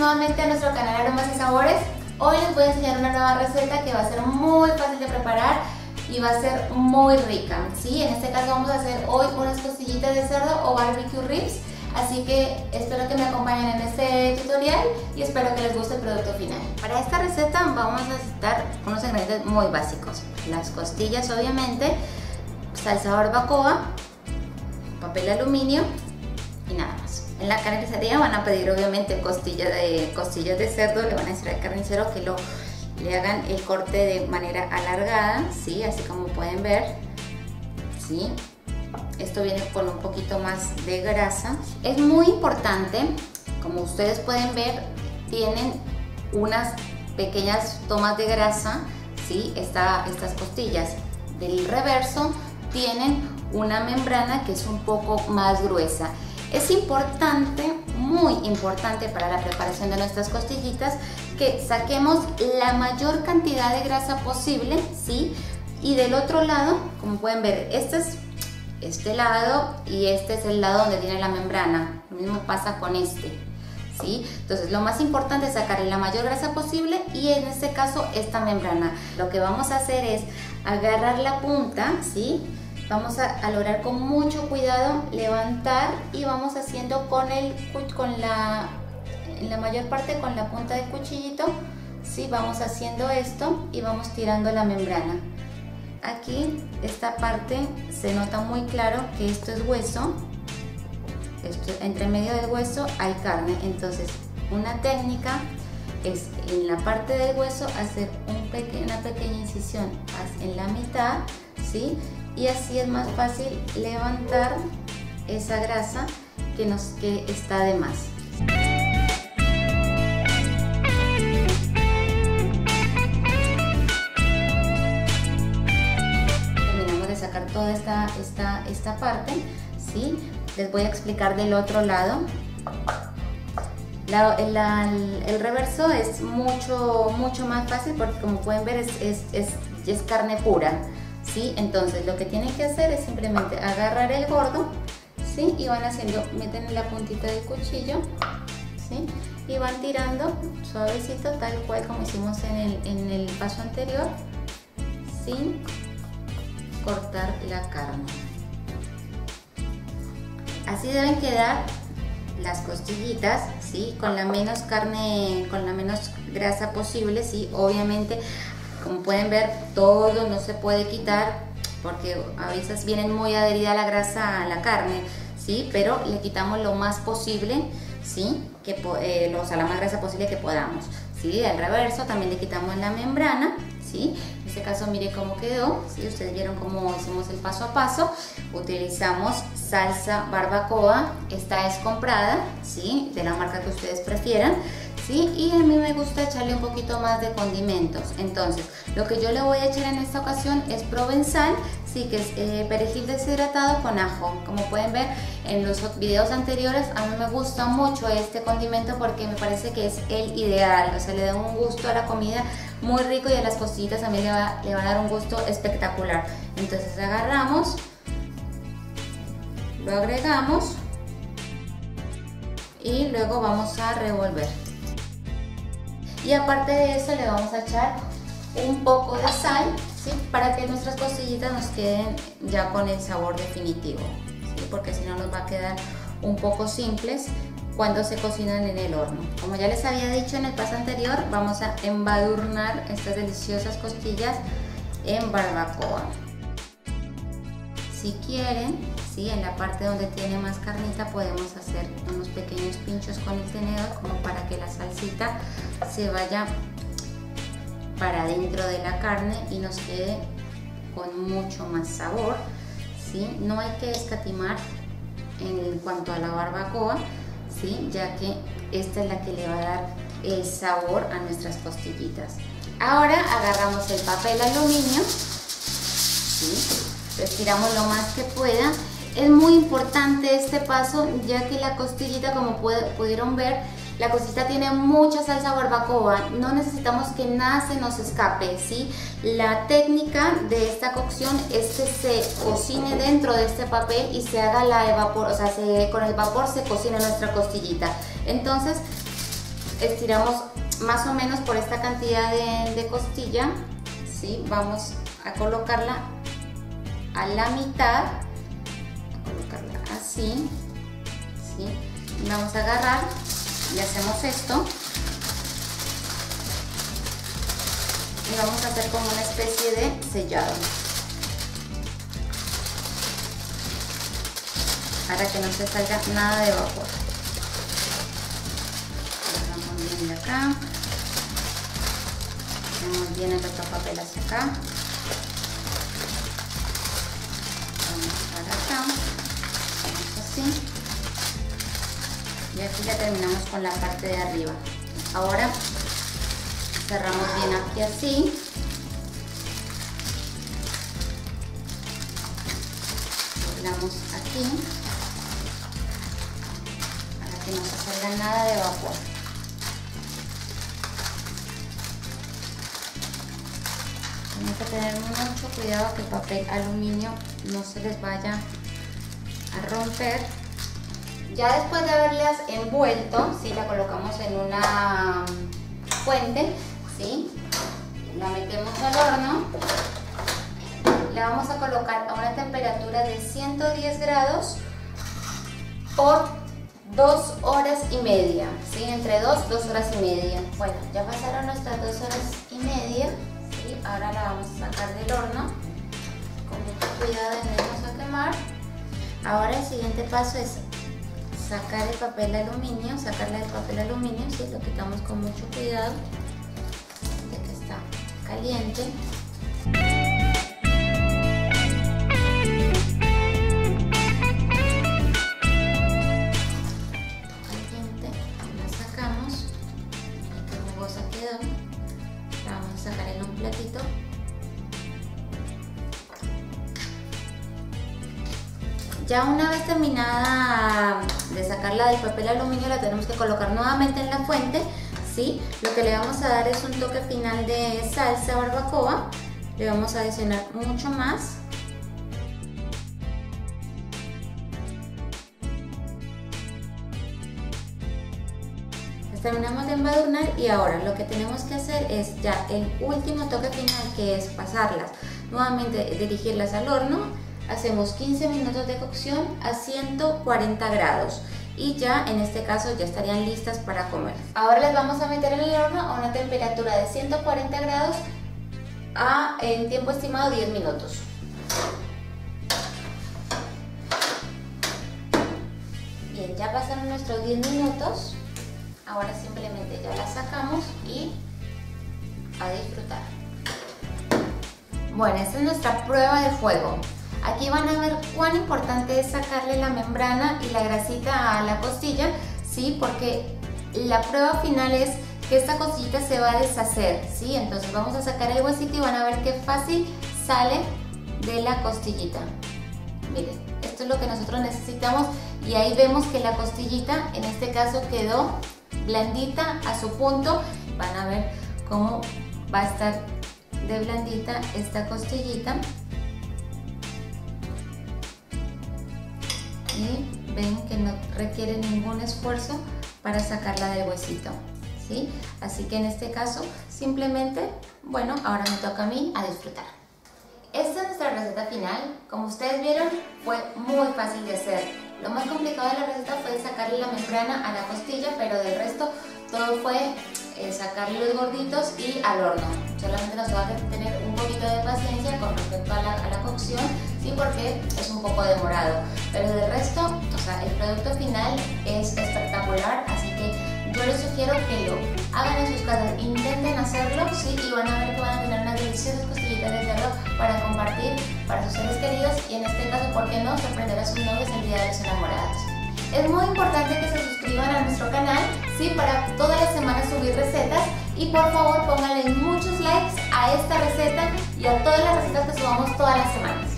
nuevamente a nuestro canal Aromas y Sabores. Hoy les voy a enseñar una nueva receta que va a ser muy fácil de preparar y va a ser muy rica, ¿sí? En este caso vamos a hacer hoy unas costillitas de cerdo o barbecue ribs, así que espero que me acompañen en este tutorial y espero que les guste el producto final. Para esta receta vamos a necesitar unos ingredientes muy básicos: las costillas, obviamente, salsa barbacoa, papel aluminio y nada más. En la carnicería van a pedir obviamente costillas de cerdo, le van a decir al carnicero que le hagan el corte de manera alargada, ¿sí? Así como pueden ver, ¿sí? Esto viene con un poquito más de grasa. Es muy importante, como ustedes pueden ver, tienen unas pequeñas tomas de grasa, ¿sí? Estas costillas. Del reverso tienen una membrana que es un poco más gruesa. Es importante, muy importante para la preparación de nuestras costillitas, que saquemos la mayor cantidad de grasa posible, ¿sí? Y del otro lado, como pueden ver, este es este lado y este es el lado donde tiene la membrana. Lo mismo pasa con este, ¿sí? Entonces lo más importante es sacar la mayor grasa posible y en este caso esta membrana. Lo que vamos a hacer es agarrar la punta, ¿sí? Vamos a lograr con mucho cuidado levantar y vamos haciendo en la mayor parte con la punta del cuchillito, ¿sí? Vamos haciendo esto y vamos tirando la membrana. Aquí esta parte se nota muy claro que esto es hueso, entre medio del hueso hay carne. Entonces una técnica es en la parte del hueso hacer una pequeña incisión en la mitad, ¿sí? Y así es más fácil levantar esa grasa que está de más. Terminamos de sacar toda esta parte, ¿sí? Les voy a explicar del otro lado. El reverso es mucho más fácil porque, como pueden ver, es carne pura, ¿sí? Entonces lo que tienen que hacer es simplemente agarrar el gordo, ¿sí? Y van haciendo, meten la puntita del cuchillo, ¿sí? Y van tirando suavecito, tal cual como hicimos en el paso anterior, sin cortar la carne. Así deben quedar las costillitas, ¿sí? Con la menos carne, con la menos grasa posible, ¿sí? Obviamente, como pueden ver, todo no se puede quitar porque a veces vienen muy adherida la grasa a la carne, ¿sí? Pero le quitamos lo más posible, ¿sí? La más grasa posible que podamos, ¿sí? Al reverso también le quitamos la membrana, ¿sí? En este caso mire cómo quedó, ¿sí? Ustedes vieron cómo hicimos el paso a paso. Utilizamos salsa barbacoa, esta es comprada, ¿sí? De la marca que ustedes prefieran, ¿sí? Y a mí me gusta echarle un poquito más de condimentos. Entonces lo que yo le voy a echar en esta ocasión es provenzal, sí, que es perejil deshidratado con ajo. Como pueden ver en los videos anteriores, a mí me gusta mucho este condimento porque me parece que es el ideal, o sea, le da un gusto a la comida muy rico y a las costillitas también le va a dar un gusto espectacular. Entonces agarramos, lo agregamos y luego vamos a revolver. Y aparte de eso le vamos a echar un poco de sal, ¿sí? Para que nuestras costillitas nos queden ya con el sabor definitivo, ¿sí? Porque si no nos va a quedar un poco simples cuando se cocinan en el horno. Como ya les había dicho en el paso anterior, vamos a embadurnar estas deliciosas costillas en barbacoa. Si quieren, ¿sí? En la parte donde tiene más carnita podemos hacer unos pequeños pinchos con el tenedor, como para que la salsita se vaya para dentro de la carne y nos quede con mucho más sabor, ¿sí? No hay que escatimar en cuanto a la barbacoa, ¿sí? Ya que esta es la que le va a dar el sabor a nuestras costillitas. Ahora agarramos el papel aluminio, ¿sí? Estiramos lo más que pueda. Es muy importante este paso, ya que la costillita, como pudieron ver, la cosita tiene mucha salsa barbacoa. No necesitamos que nada se nos escape, ¿sí? La técnica de esta cocción es que se cocine dentro de este papel y se haga con el vapor se cocina nuestra costillita. Entonces estiramos más o menos por esta cantidad de costilla, ¿sí? Vamos a colocarla a la mitad, a colocarla así, ¿sí? Y vamos a agarrar y hacemos esto y vamos a hacer como una especie de sellado para que no se salga nada de vapor. Agarramos bien de acá, ponemos bien el otro papel hacia acá, vamos para acá, vamos así. Y aquí ya terminamos con la parte de arriba. Ahora cerramos bien aquí así. Doblamos aquí para que no se salga nada de vapor. Tienen que tener mucho cuidado que el papel aluminio no se les vaya a romper. Ya después de haberlas envuelto, ¿sí? La colocamos en una fuente, ¿sí? La metemos al horno, la vamos a colocar a una temperatura de 110 grados por 2 horas y media, ¿sí? Entre 2 horas y media. Bueno, ya pasaron nuestras 2 horas y media, ¿sí? Ahora la vamos a sacar del horno, con mucho cuidado de no irnos a quemar. Ahora el siguiente paso es sacar el papel aluminio, sacarla del papel aluminio, ¿sí? Lo quitamos con mucho cuidado, de que está caliente. Caliente, la sacamos, qué jugosa quedó, la vamos a sacar en un platito. Ya una vez terminada de sacarla del papel aluminio, la tenemos que colocar nuevamente en la fuente, ¿sí? Lo que le vamos a dar es un toque final de salsa barbacoa. Le vamos a adicionar mucho más. Las terminamos de embadurnar y ahora lo que tenemos que hacer es ya el último toque final, que es pasarlas nuevamente, dirigirlas al horno. Hacemos 15 minutos de cocción a 140 grados y ya en este caso ya estarían listas para comer. Ahora las vamos a meter en el horno a una temperatura de 140 grados en tiempo estimado 10 minutos. Bien, ya pasaron nuestros 10 minutos. Ahora simplemente ya las sacamos y a disfrutar. Bueno, esta es nuestra prueba de fuego. Aquí van a ver cuán importante es sacarle la membrana y la grasita a la costilla, ¿sí? Porque la prueba final es que esta costillita se va a deshacer, ¿sí? Entonces vamos a sacar el huesito y van a ver qué fácil sale de la costillita. Miren, esto es lo que nosotros necesitamos y ahí vemos que la costillita en este caso quedó blandita a su punto. Van a ver cómo va a estar de blandita esta costillita. Y ven que no requiere ningún esfuerzo para sacarla del huesito, ¿sí? Así que en este caso simplemente, bueno, ahora me toca a mí a disfrutar. Esta es nuestra receta final. Como ustedes vieron, fue muy fácil de hacer. Lo más complicado de la receta fue sacarle la membrana a la costilla, pero del resto todo fue sacarle los gorditos y al horno. Solamente nos va a tener un poquito de paciencia con respecto a la cocción, sí, porque es un poco demorado, pero del resto, o sea, el producto final es espectacular, así que yo les sugiero que lo hagan en sus casas, intenten hacerlo, sí, y van a ver que van a tener unas deliciosas costillitas de cerdo para compartir para sus seres queridos y en este caso, ¿por qué no?, sorprender a sus novios el día de los enamorados. Es muy importante que se suscriban a nuestro canal, ¿sí?, para todas las semanas subir recetas y por favor pónganle muchos likes a esta receta y a todas las recetas que subamos todas las semanas.